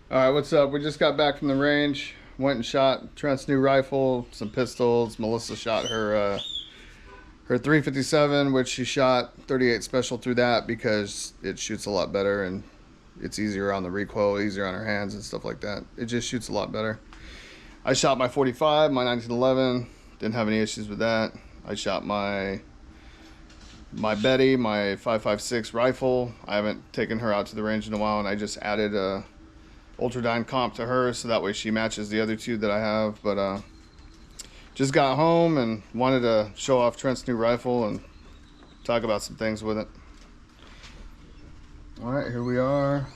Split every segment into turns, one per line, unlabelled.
All right, what's up? We just got back from the range. Went and shot Trent's new rifle, some pistols. Melissa shot her 357, which she shot 38 special through that because it shoots a lot better and it's easier on the recoil, easier on her hands and stuff like that. It just shoots a lot better. I shot my 45, my 1911. Didn't have any issues with that. I shot my Betty, my 5.56 rifle. I haven't taken her out to the range in a while, and I just added a Ultradyne comp to her so that way she matches the other two that I have. But just got home and wanted to show off Trent's new rifle and talk about some things with it. All right, here we are.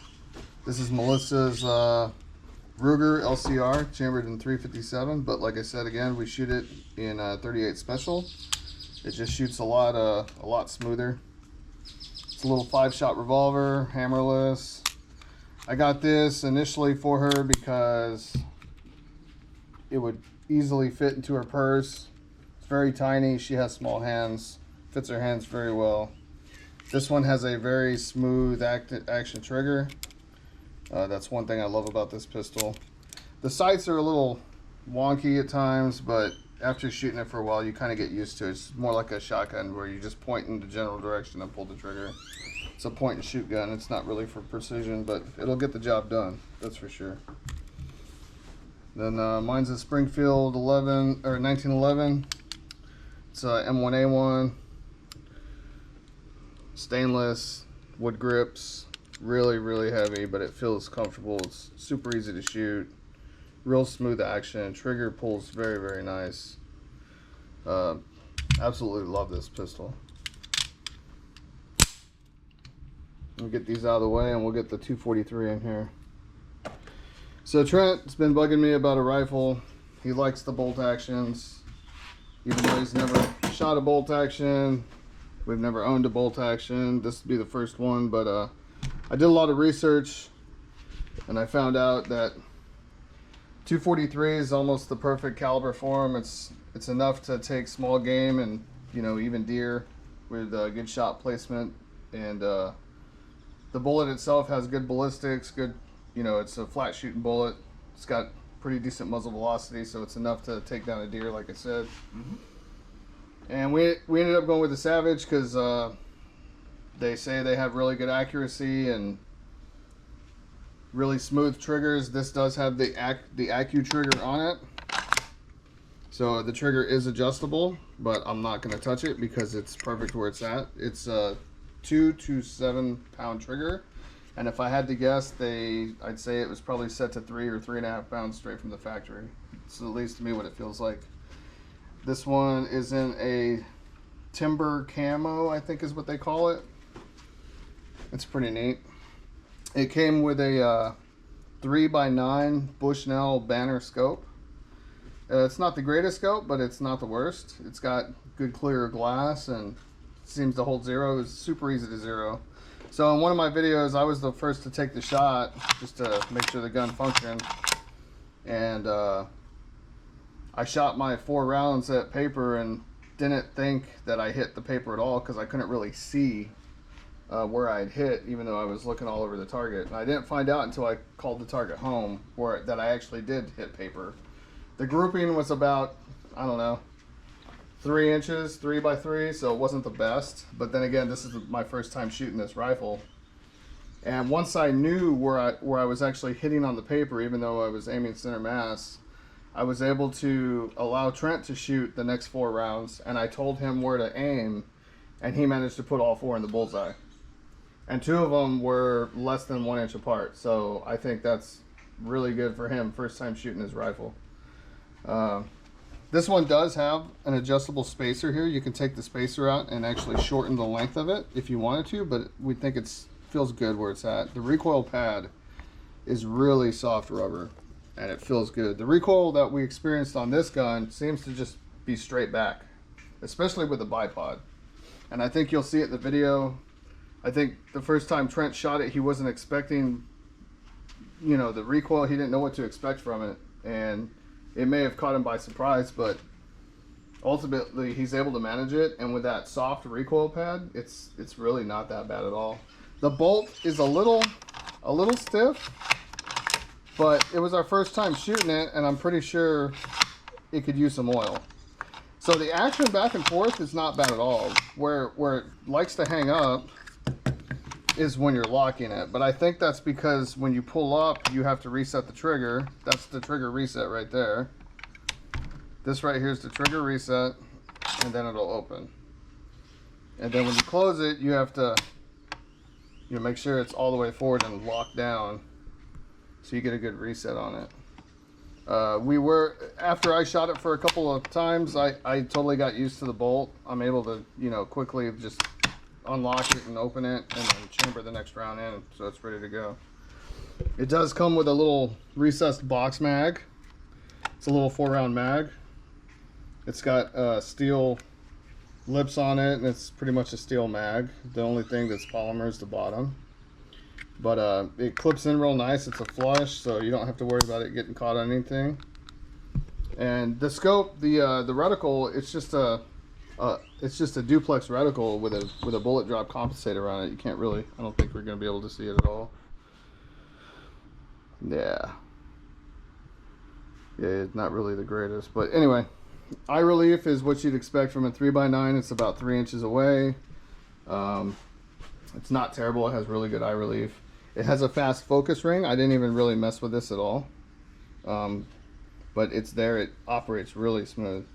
This is Melissa's Ruger LCR, chambered in 357, but like I said again, we shoot it in 38 special. It just shoots a lot smoother. It's a little 5-shot revolver, hammerless. I got this initially for her because it would easily fit into her purse. It's very tiny. She has small hands. Fits her hands very well. This one has a very smooth action trigger. That's one thing I love about this pistol. The sights are a little wonky at times, but after shooting it for a while, you kind of get used to it. It's more like a shotgun where you just point in the general direction and pull the trigger. It's a point and shoot gun. It's not really for precision, but it'll get the job done. That's for sure. Then mine's a Springfield 1911. It's a M1A1. Stainless, wood grips. Really heavy, but it feels comfortable. It's super easy to shoot. Real smooth action. Trigger pulls very nice. Absolutely love this pistol. We'll get these out of the way and we'll get the 243 in here. So Trent's been bugging me about a rifle. He likes the bolt actions. Even though he's never shot a bolt action, we've never owned a bolt action. This would be the first one, but I did a lot of research and I found out that 243 is almost the perfect caliber for him. It's enough to take small game and even deer with good shot placement, and the bullet itself has good ballistics, good, it's a flat shooting bullet. It's got pretty decent muzzle velocity, so it's enough to take down a deer, like I said. And we ended up going with the Savage because they say they have really good accuracy and really smooth triggers. This does have the Accu trigger on it, so the trigger is adjustable, but I'm not going to touch it because it's perfect where it's at. It's a 2 to 7 pound trigger, and if I had to guess, I'd say it was probably set to 3 or 3.5 pounds straight from the factory. It's at least to me what it feels like. This one is in a timber camo, I think is what they call it. It's pretty neat. It came with a 3x9 Bushnell Banner scope. It's not the greatest scope, but it's not the worst. It's got good clear glass and seems to hold zero. It's super easy to zero. So in one of my videos, I was the first to take the shot just to make sure the gun functioned. And I shot my 4 rounds at paper and didn't think that I hit the paper at all because I couldn't really see where I'd hit, even though I was looking all over the target. And I didn't find out until I called the target home that I actually did hit paper. The grouping was about, I don't know, 3 inches, 3x3, so it wasn't the best. But then again, this is my first time shooting this rifle. And once I knew where I was actually hitting on the paper, even though I was aiming center mass, I was able to allow Trent to shoot the next 4 rounds, and I told him where to aim, and he managed to put all 4 in the bullseye. And 2 of them were less than 1 inch apart, so I think that's really good for him, first time shooting his rifle. This one does have an adjustable spacer here. You can take the spacer out and actually shorten the length of it if you wanted to, but we think it feels good where it's at. The recoil pad is really soft rubber, and it feels good. The recoil that we experienced on this gun seems to just be straight back, especially with the bipod. And I think you'll see it in the video. I think the first time Trent shot it, he wasn't expecting, the recoil. He didn't know what to expect from it, and it may have caught him by surprise, but ultimately he's able to manage it. And with that soft recoil pad, it's really not that bad at all. The bolt is a little stiff, but it was our first time shooting it, and I'm pretty sure it could use some oil. So the action back and forth is not bad at all. Where it likes to hang up is when you're locking it. But I think that's because when you pull up, you have to reset the trigger. That's the trigger reset right there. This right here is the trigger reset, and then it'll open. And then when you close it, you have to make sure it's all the way forward and locked down so you get a good reset on it. After I shot it for a couple of times, I totally got used to the bolt. I'm able to, quickly just unlock it and open it and then chamber the next round in, so it's ready to go. It does come with a little recessed box mag. It's a little 4-round mag. It's got steel lips on it, and it's pretty much a steel mag. The only thing that's polymer is the bottom. But it clips in real nice. It's a flush, so you don't have to worry about it getting caught on anything. And the scope, the reticle, it's just a duplex reticle with a bullet drop compensator on it. You can't really, I don't think we're going to be able to see it at all. Yeah, it's not really the greatest, but anyway, eye relief is what you'd expect from a 3x9. It's about 3 inches away. It's not terrible. It has really good eye relief. It has a fast focus ring. I didn't even really mess with this at all, but it's there. It operates really smooth.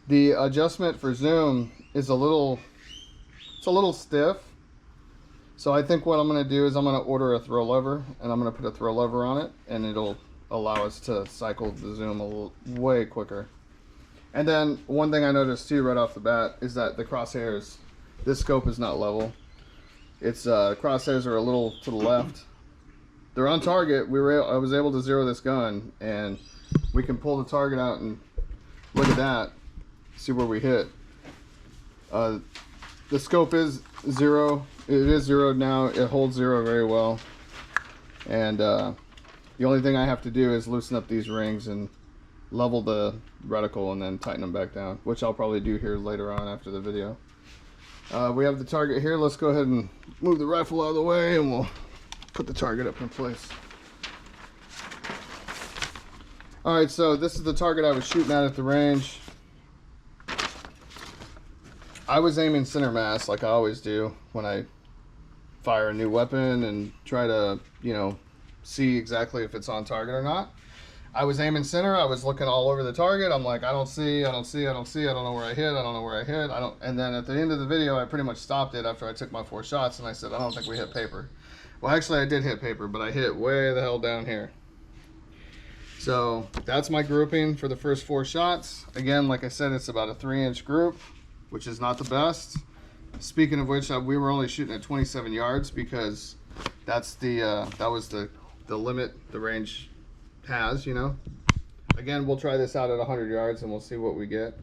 The adjustment for zoom is a little stiff. So I think what I'm going to do is I'm going to order a throw lever, and I'm going to put a throw lever on it, and it'll allow us to cycle the zoom way quicker. And then one thing I noticed too right off the bat is that the crosshairs, this scope is not level. Its crosshairs are a little to the left. They're on target. I was able to zero this gun, and we can pull the target out and look at that, see where we hit. The scope is zero. It is zeroed now. It holds zero very well. And the only thing I have to do is loosen up these rings and level the reticle and then tighten them back down, which I'll probably do here later on after the video. We have the target here. Let's go ahead and move the rifle out of the way, and we'll put the target up in place. All right, so this is the target I was shooting at the range. I was aiming center mass like I always do when I fire a new weapon and try to, see exactly if it's on target or not. I was aiming center. I was looking all over the target. I'm like, I don't see. I don't know where I hit. And then at the end of the video, I pretty much stopped it after I took my 4 shots, and I said, I don't think we hit paper. Well, actually, I did hit paper, but I hit way the hell down here. So that's my grouping for the first 4 shots. Again, like I said, it's about a 3-inch group, which is not the best. Speaking of which, we were only shooting at 27 yards because that's that was the limit the range has, Again, we'll try this out at 100 yards and we'll see what we get.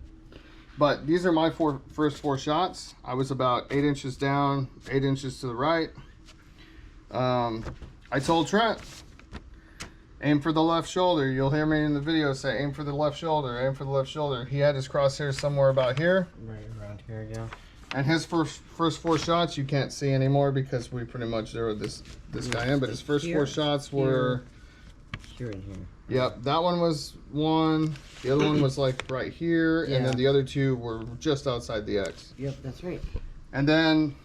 But these are my first 4 shots. I was about 8 inches down, 8 inches to the right. I told Trent, aim for the left shoulder. You'll hear me in the video say, aim for the left shoulder, aim for the left shoulder. He had his crosshairs somewhere about here.
Right around here, yeah.
And his first 4 shots you can't see anymore because we pretty much zeroed this guy in. But his first 4 shots were
here and here.
Yep, that one was 1. The other one was like right here, and then the other 2 were just outside the X.
Yep, that's right.
And then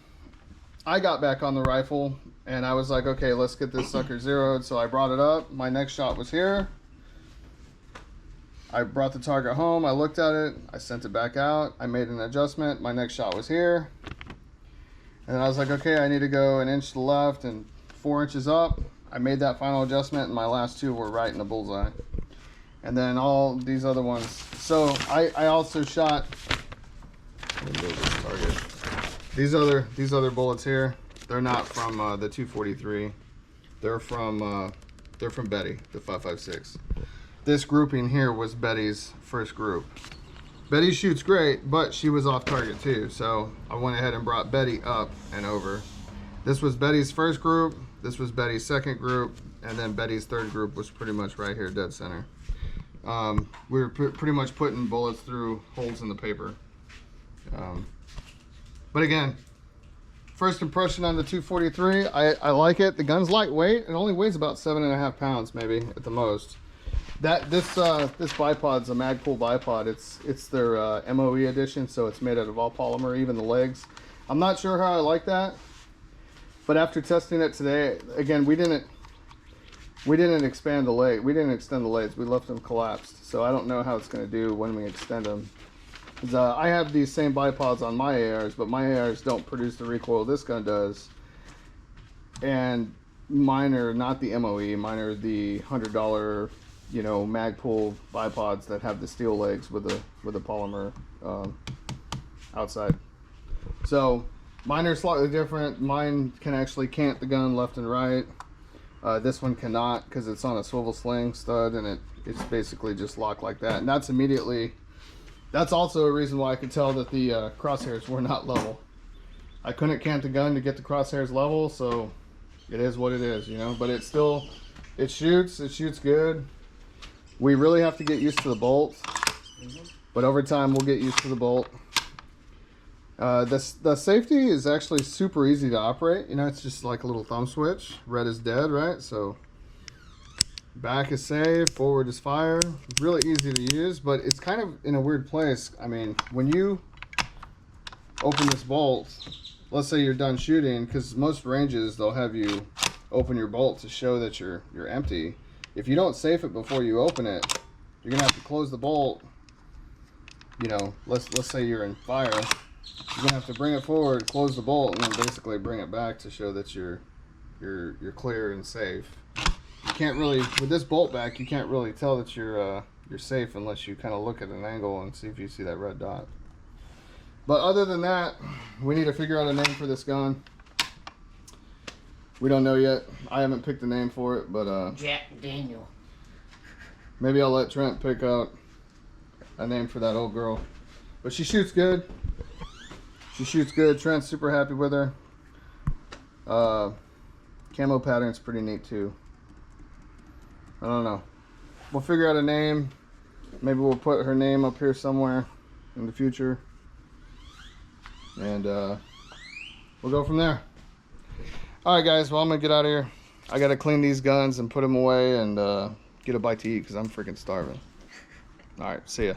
I got back on the rifle, and I was like, okay, let's get this sucker zeroed. So I brought it up. My next shot was here. I brought the target home. I looked at it. I sent it back out. I made an adjustment. My next shot was here. And then I was like, okay, I need to go 1 inch to the left and 4 inches up. I made that final adjustment, and my last 2 were right in the bullseye. And then all these other ones. So I also shot target. These other bullets here. They're not from the 243. They're from Betty, the 5.56. This grouping here was Betty's first group. Betty shoots great, but she was off target too. So I went ahead and brought Betty up and over. This was Betty's first group. This was Betty's second group, and then Betty's third group was pretty much right here, dead center. We were pretty much putting bullets through holes in the paper. But again, first impression on the 243. I like it. The gun's lightweight. It only weighs about 7.5 pounds, maybe at the most. This bipod's a Magpul bipod. It's their MOE edition, so it's made out of all polymer, even the legs. I'm not sure how I like that, but after testing it today, again, we didn't expand the leg. We didn't extend the legs. We left them collapsed. So I don't know how it's going to do when we extend them. I have these same bipods on my ARs, but my ARs don't produce the recoil this gun does. And mine are not the MOE. Mine are the $100, you know, Magpul bipods that have the steel legs with a polymer outside. So mine are slightly different. Mine can actually cant the gun left and right. This one cannot because it's on a swivel sling stud, and it's basically just locked like that. And that's also a reason why I could tell that the crosshairs were not level. I couldn't cant the gun to get the crosshairs level, so it is what it is, you know. But it shoots good. We really have to get used to the bolt, but over time we'll get used to the bolt. The safety is actually super easy to operate. You know, it's just like a little thumb switch. Red is dead, right? So back is safe, forward is fire. Really easy to use, but it's kind of in a weird place. I mean, when you open this bolt, let's say you're done shooting, because most ranges they'll have you open your bolt to show that you're empty. If you don't safe it before you open it, you're gonna have to close the bolt. You know, let's say you're in fire. You're gonna have to bring it forward, close the bolt, and then basically bring it back to show that you're clear and safe. You can't really, with this bolt back, you can't really tell that you're safe unless you kind of look at an angle and see if you see that red dot. But other than that, we need to figure out a name for this gun. We don't know yet. I haven't picked a name for it, but
Jack Daniel.
maybe I'll let Trent pick out a name for that old girl. But she shoots good. She shoots good. Trent's super happy with her. Camo pattern's pretty neat too. I don't know. We'll figure out a name. Maybe we'll put her name up here somewhere in the future. And we'll go from there. Alright guys, well I'm going to get out of here. I got to clean these guns and put them away and get a bite to eat because I'm freaking starving. Alright, see ya.